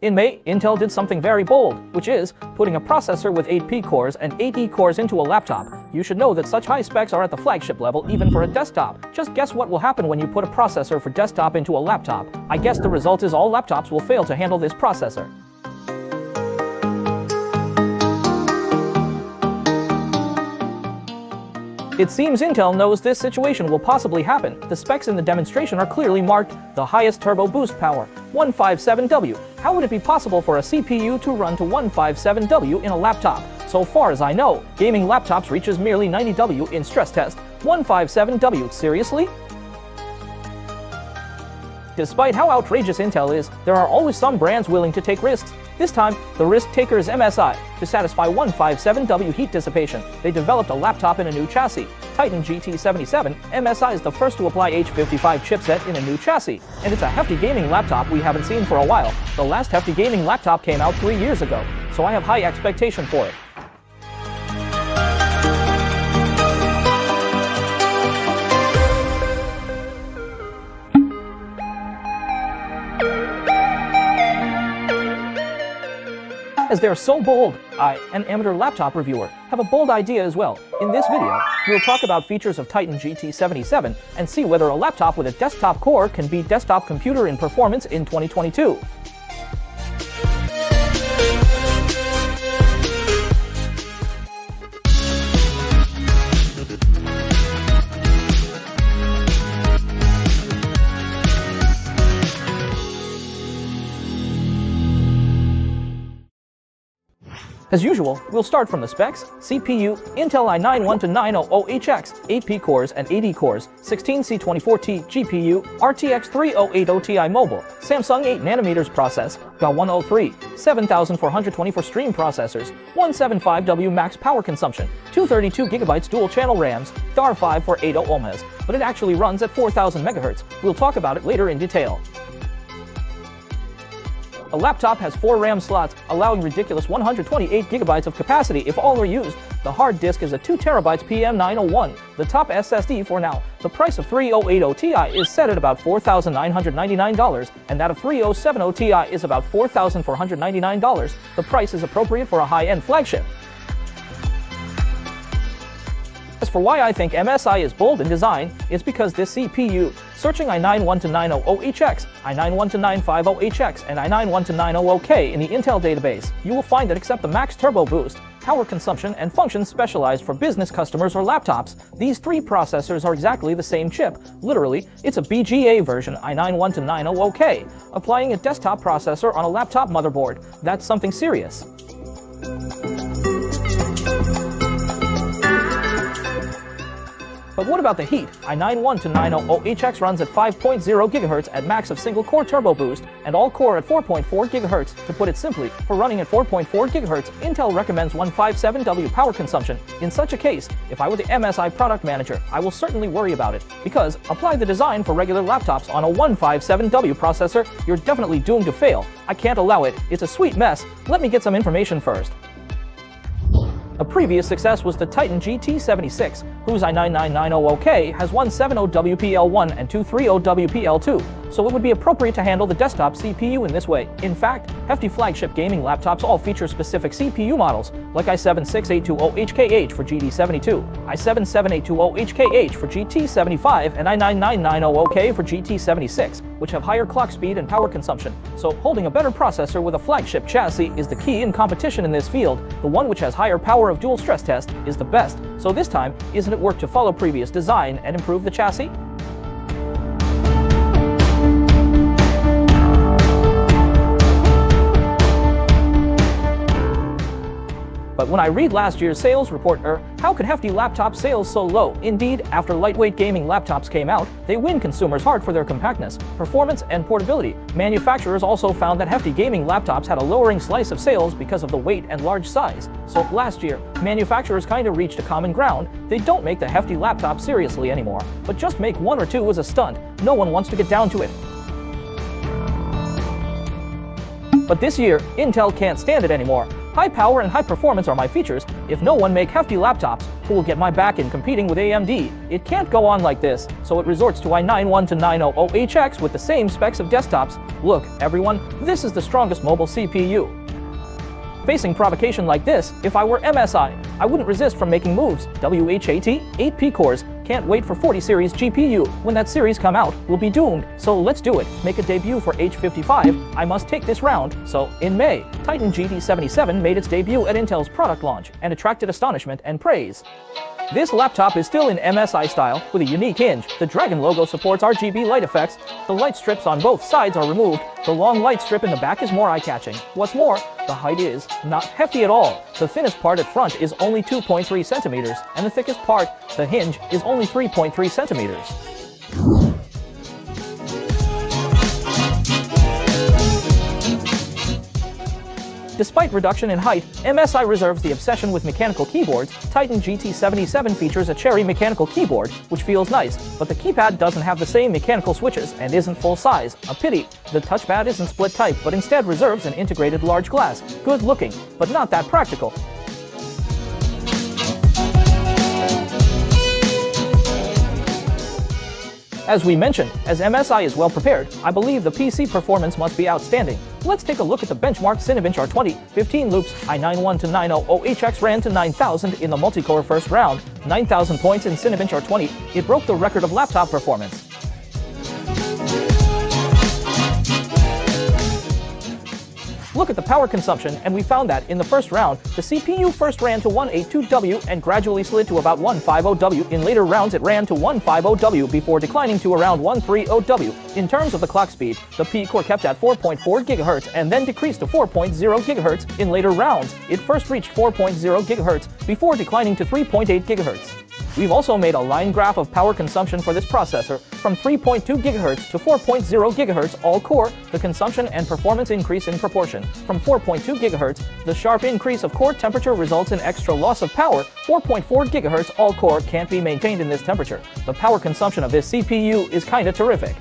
In May, Intel did something very bold, which is putting a processor with 8 P cores and 8 E cores into a laptop. You should know that such high specs are at the flagship level even for a desktop. Just guess what will happen when you put a processor for desktop into a laptop. I guess the result is all laptops will fail to handle this processor. It seems Intel knows this situation will possibly happen. The specs in the demonstration are clearly marked the highest turbo boost power, 157W. How would it be possible for a CPU to run to 157W in a laptop? So far as I know, gaming laptops reaches merely 90W in stress test. 157W, seriously? Despite how outrageous Intel is, there are always some brands willing to take risks. This time, the risk taker is MSI. To satisfy 157W heat dissipation, they developed a laptop in a new chassis. Titan GT77, MSI is the first to apply H55 chipset in a new chassis, and it's a hefty gaming laptop we haven't seen for a while. The last hefty gaming laptop came out 3 years ago, so I have high expectation for it. As they're so bold, I, an amateur laptop reviewer, have a bold idea as well. In this video, we'll talk about features of Titan GT77 and see whether a laptop with a desktop core can beat desktop computer in performance in 2022. As usual, we'll start from the specs. CPU, Intel i9-12900HX, 8 P cores and 8 E cores, 16C24T GPU, RTX 3080 Ti mobile, Samsung 8nm process, GA103, 7424 stream processors, 175W max power consumption, 232GB dual channel RAMs, DAR5 for 80 ohms, but it actually runs at 4000 MHz. We'll talk about it later in detail. A laptop has 4 RAM slots, allowing ridiculous 128GB of capacity if all are used. The hard disk is a 2TB PM901, the top SSD for now. The price of 3080 Ti is set at about $4,999, and that of 3070 Ti is about $4,499. The price is appropriate for a high-end flagship. As for why I think MSI is bold in design, it's because this CPU, searching i9-12900HX, i9-12950HX, and i9-12900K in the Intel database, you will find that except the max turbo boost, power consumption, and functions specialized for business customers or laptops, these 3 processors are exactly the same chip. Literally, it's a BGA version i9-12900K, applying a desktop processor on a laptop motherboard. That's something serious. But what about the heat? i9-12900HX runs at 5.0 GHz at max of single-core turbo boost, and all-core at 4.4 GHz. To put it simply, for running at 4.4 GHz, Intel recommends 157W power consumption. In such a case, if I were the MSI product manager, I will certainly worry about it, because apply the design for regular laptops on a 157W processor, you're definitely doomed to fail. I can't allow it. It's a sweet mess. Let me get some information first. A previous success was the Titan GT76, whose i9-9900K has 170WPL1 and 230WPL2, so it would be appropriate to handle the desktop CPU in this way. In fact, hefty flagship gaming laptops all feature specific CPU models, like i7-6820HKH for GT72, i7-7820HKH for GT75, and i9-9990K for GT76, which have higher clock speed and power consumption. So holding a better processor with a flagship chassis is the key in competition in this field. The one which has higher power of dual stress test is the best. So this time, isn't it work to follow previous design and improve the chassis? But when I read last year's sales report, how could hefty laptop sales so low? Indeed, after lightweight gaming laptops came out, they win consumers hard for their compactness, performance, and portability. Manufacturers also found that hefty gaming laptops had a lowering slice of sales because of the weight and large size. So last year, manufacturers kind of reached a common ground. They don't make the hefty laptop seriously anymore, but just make 1 or 2 as a stunt. No one wants to get down to it. But this year, Intel can't stand it anymore. High power and high performance are my features. If no one make hefty laptops, who will get my back in competing with AMD. It can't go on like this, so it resorts to i9 to 900HX with the same specs of desktops. Look, everyone, this is the strongest mobile CPU. Facing provocation like this, if I were MSI, I wouldn't resist from making moves. WH80, 8P cores, can't wait for 40 series GPU. When that series come out, we'll be doomed. So let's do it. Make a debut for H55. I must take this round. So, in May, Titan GT77 made its debut at Intel's product launch and attracted astonishment and praise. This laptop is still in MSI style, with a unique hinge. The Dragon logo supports RGB light effects. The light strips on both sides are removed. The long light strip in the back is more eye-catching. What's more, the height is not hefty at all. The thinnest part at front is only 2.3 centimeters, and the thickest part, the hinge, is only 3.3 centimeters. Despite reduction in height, MSI reserves the obsession with mechanical keyboards. Titan GT77 features a cherry mechanical keyboard, which feels nice, but the keypad doesn't have the same mechanical switches and isn't full size. A pity. The touchpad isn't split type, but instead reserves an integrated large glass. Good looking, but not that practical. As we mentioned, as MSI is well prepared, I believe the PC performance must be outstanding. Let's take a look at the benchmark Cinebench R20. 15 loops, i9 to 900HX ran to 9,000 in the multi-core first round. 9,000 points in Cinebench R20. It broke the record of laptop performance. Look at the power consumption, and we found that in the first round, the CPU first ran to 182W and gradually slid to about 150W. In later rounds it ran to 150W before declining to around 130W. In terms of the clock speed, the P-core kept at 4.4 GHz and then decreased to 4.0 GHz. In later rounds, it first reached 4.0 GHz before declining to 3.8 GHz. We've also made a line graph of power consumption for this processor. From 3.2 GHz to 4.0 GHz all-core, the consumption and performance increase in proportion. From 4.2 GHz, the sharp increase of core temperature results in extra loss of power. 4.4 GHz all-core can't be maintained in this temperature. The power consumption of this CPU is kinda terrific.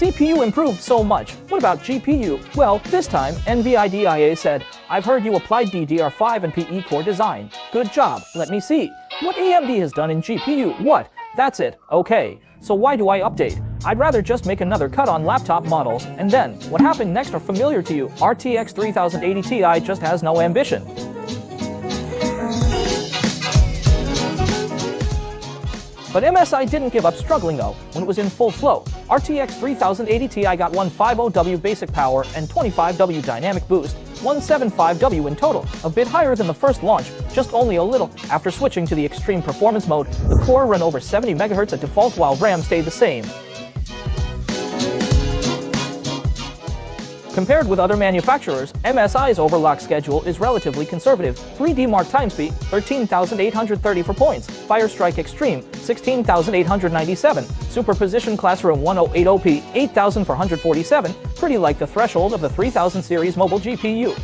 CPU improved so much. What about GPU? Well, this time, NVIDIA said, I've heard you applied DDR5 and PE core design. Good job. Let me see. What AMD has done in GPU? What? That's it. Okay. So why do I update? I'd rather just make another cut on laptop models, and then, what happened next are familiar to you. RTX 3080 Ti just has no ambition. But MSI didn't give up struggling though, when it was in full flow. RTX 3080 Ti got 150W basic power and 25W dynamic boost, 175W in total, a bit higher than the first launch, just only a little. After switching to the extreme performance mode, the core ran over 70 MHz at default while RAM stayed the same. Compared with other manufacturers, MSI's overclock schedule is relatively conservative. 3D Mark time speed, 13,830 for points. Firestrike Extreme, 16,897. Superposition Classroom 1080p, 8,447. Pretty like the threshold of the 3000 series mobile GPU.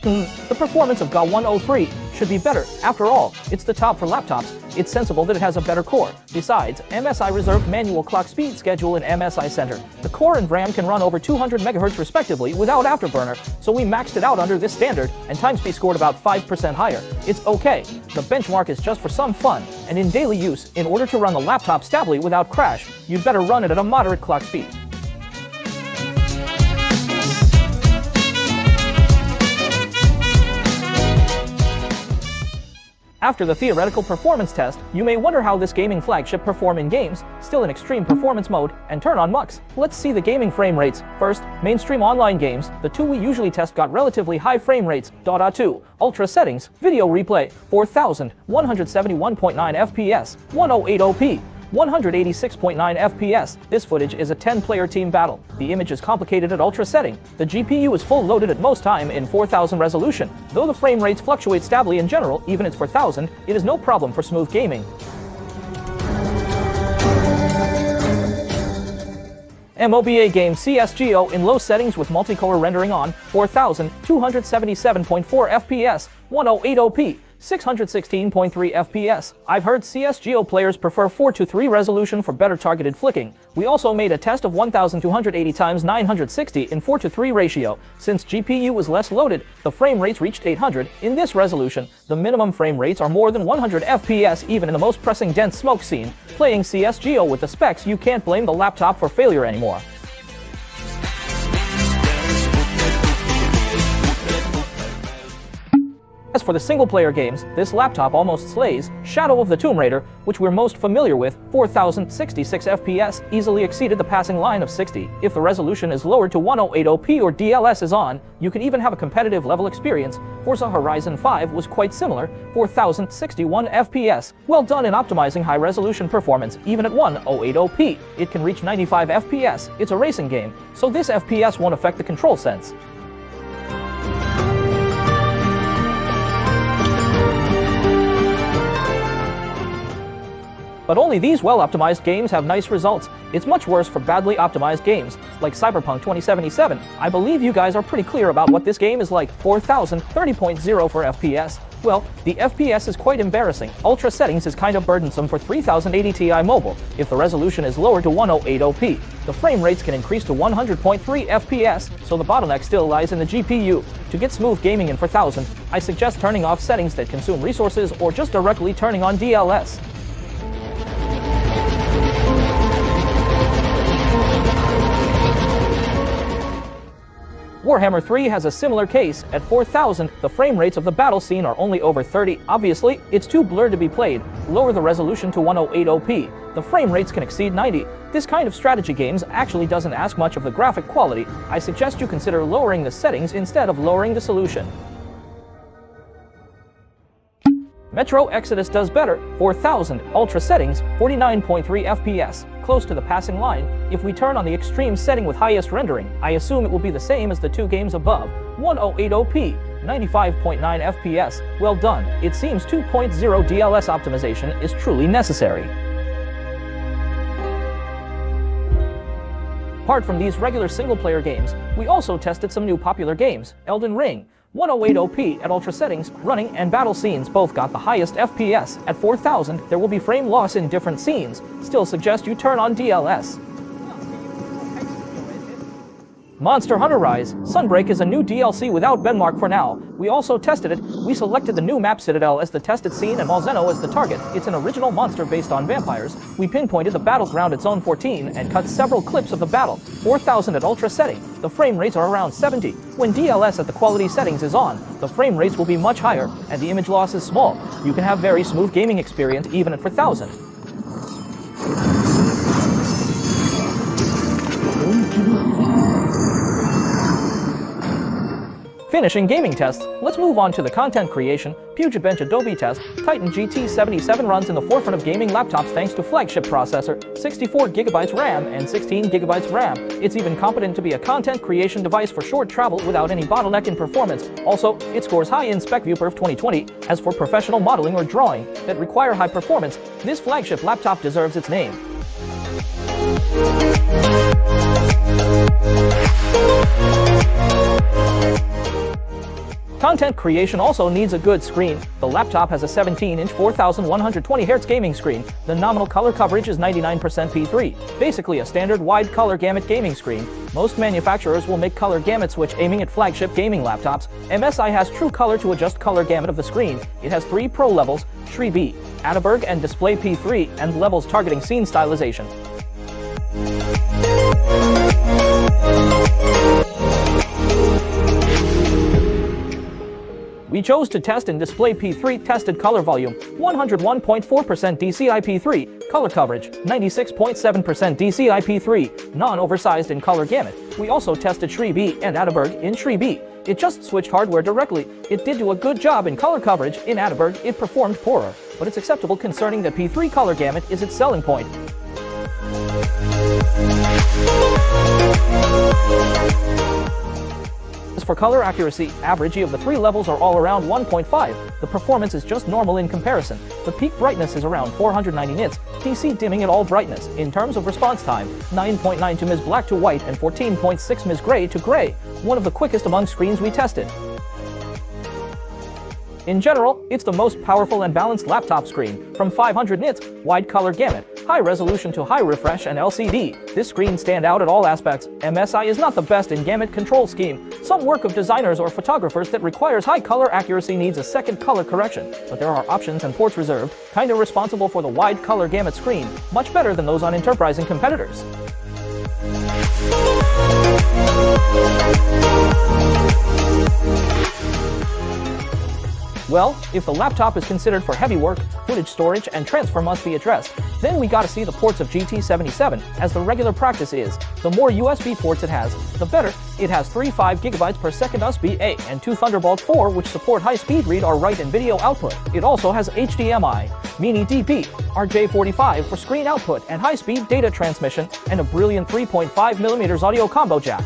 The performance of GA 103 should be better. After all, it's the top for laptops. It's sensible that it has a better core. Besides, MSI reserved manual clock speed schedule in MSI Center. The core and RAM can run over 200 MHz respectively without afterburner, so we maxed it out under this standard, and time speed scored about 5% higher. It's okay. The benchmark is just for some fun, and in daily use, in order to run the laptop stably without crash, you'd better run it at a moderate clock speed. After the theoretical performance test, you may wonder how this gaming flagship perform in games, still in extreme performance mode, and turn on mux. Let's see the gaming frame rates. First, mainstream online games. The two we usually test got relatively high frame rates. Dota 2, ultra settings, video replay, 4,000, 171.9 FPS, 108p. 186.9 FPS. This footage is a 10-player team battle. The image is complicated at ultra setting. The GPU is full loaded at most time in 4000 resolution. Though the frame rates fluctuate stably in general, even at 4000, it is no problem for smooth gaming. MOBA game Csgo in low settings with multi-core rendering on, 4277.4 FPS, 108p. 616.3 FPS. I've heard Csgo players prefer 4:3 resolution for better targeted flicking. We also made a test of 1280 x 960 in 4:3 ratio. Since GPU was less loaded, the frame rates reached 800. In this resolution, the minimum frame rates are more than 100 FPS even in the most pressing dense smoke scene. Playing Csgo with the specs, you can't blame the laptop for failure anymore. As for the single-player games, this laptop almost slays. Shadow of the Tomb Raider, which we're most familiar with, 4066 FPS, easily exceeded the passing line of 60. If the resolution is lowered to 1080p or DLS is on, you can even have a competitive level experience. Forza Horizon 5 was quite similar, 4061 FPS. Well done in optimizing high-resolution performance, even at 1080p. It can reach 95 FPS. It's a racing game, so this FPS won't affect the control sense. But only these well-optimized games have nice results. It's much worse for badly optimized games, like Cyberpunk 2077. I believe you guys are pretty clear about what this game is like. 4030.0 for FPS. Well, the FPS is quite embarrassing. Ultra settings is kind of burdensome for 3080 Ti mobile. If the resolution is lowered to 1080p, the frame rates can increase to 100.3 FPS, so the bottleneck still lies in the GPU. To get smooth gaming in 4000, I suggest turning off settings that consume resources or just directly turning on DLS. Warhammer 3 has a similar case. At 4000, the frame rates of the battle scene are only over 30. Obviously, it's too blurred to be played. Lower the resolution to 1080p. The frame rates can exceed 90. This kind of strategy games actually doesn't ask much of the graphic quality. I suggest you consider lowering the settings instead of lowering the solution. Metro Exodus does better. 4000, ultra settings, 49.3 FPS, close to the passing line. If we turn on the extreme setting with highest rendering, I assume it will be the same as the two games above. 1080p, 95.9 FPS. Well done. It seems 2.0 DLS optimization is truly necessary. Apart from these regular single-player games, we also tested some new popular games. Elden Ring, 1080p at ultra settings, running and battle scenes both got the highest FPS. At 4000, there will be frame loss in different scenes. Still suggest you turn on DLS. Monster Hunter Rise, Sunbreak is a new DLC without Benmark for now. We also tested it. We selected the new map Citadel as the tested scene and Malzeno as the target. It's an original monster based on vampires. We pinpointed the battleground at Zone 14 and cut several clips of the battle. 4000 at ultra setting. The frame rates are around 70. When DLS at the quality settings is on, the frame rates will be much higher and the image loss is small. You can have very smooth gaming experience even at 4000. Finishing gaming tests, let's move on to the content creation. Pugebench Adobe test, Titan GT77 runs in the forefront of gaming laptops thanks to flagship processor, 64GB RAM and 16GB RAM. It's even competent to be a content creation device for short travel without any bottleneck in performance. Also, it scores high in SpecViewPerf 2020. As for professional modeling or drawing that require high performance, this flagship laptop deserves its name. Content creation also needs a good screen. The laptop has a 17-inch 4120Hz gaming screen. The nominal color coverage is 99% P3, basically a standard wide color gamut gaming screen. Most manufacturers will make color gamut switch aiming at flagship gaming laptops. MSI has true color to adjust color gamut of the screen. It has 3 Pro levels, Shri B, Atterberg and Display P3, and levels targeting scene stylization. We chose to test in Display P3 tested color volume, 101.4% DCI-P3, color coverage, 96.7% DCI-P3, non-oversized in color gamut. We also tested Shri B and Atterberg in Shri B. It just switched hardware directly. It did do a good job in color coverage. In Atterberg, it performed poorer, but it's acceptable concerning that P3 color gamut is its selling point. As for color accuracy, average of the 3 levels are all around 1.5. The performance is just normal in comparison. The peak brightness is around 490 nits, DC dimming at all brightness. In terms of response time, 9.9 ms black to white and 14.6 ms gray to gray, one of the quickest among screens we tested. In general, it's the most powerful and balanced laptop screen, from 500 nits, wide color gamut, high resolution to high refresh and LCD. This screen stand out at all aspects. MSI is not the best in gamut control scheme. Some work of designers or photographers that requires high color accuracy needs a second color correction, but there are options and ports reserved, kinda responsible for the wide color gamut screen, much better than those on enterprising competitors. Well, if the laptop is considered for heavy work, footage storage and transfer must be addressed, then we gotta see the ports of GT77, as the regular practice is. The more USB ports it has, the better. It has 3 5GB per second USB-A and 2 Thunderbolt 4 which support high-speed read or write and video output. It also has HDMI, Mini DP, RJ45 for screen output and high-speed data transmission, and a brilliant 3.5mm audio combo jack.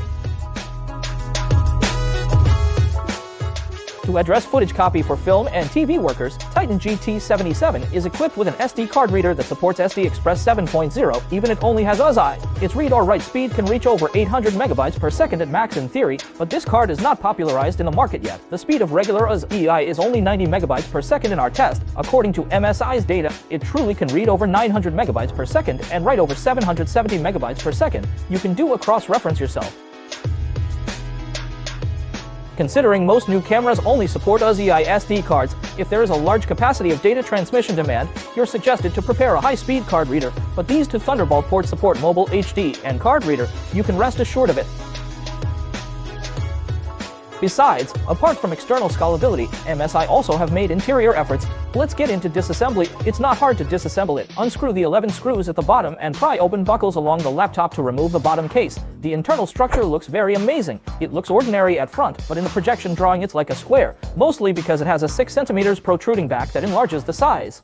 To address footage copy for film and TV workers, Titan GT77 is equipped with an SD card reader that supports SD Express 7.0, even if it only has USI. Its read or write speed can reach over 800 megabytes per second at max in theory, but this card is not popularized in the market yet. The speed of regular USI is only 90 megabytes per second in our test. According to MSI's data, it truly can read over 900 megabytes per second and write over 770 megabytes per second. You can do a cross-reference yourself. Considering most new cameras only support USI SD cards, if there is a large capacity of data transmission demand, you're suggested to prepare a high-speed card reader, but these two Thunderbolt ports support mobile HD and card reader, you can rest assured of it. Besides, apart from external scalability, MSI also have made interior efforts. Let's get into disassembly. It's not hard to disassemble it. Unscrew the 11 screws at the bottom and pry open buckles along the laptop to remove the bottom case. The internal structure looks very amazing. It looks ordinary at front, but in the projection drawing it's like a square, mostly because it has a 6 cm protruding back that enlarges the size.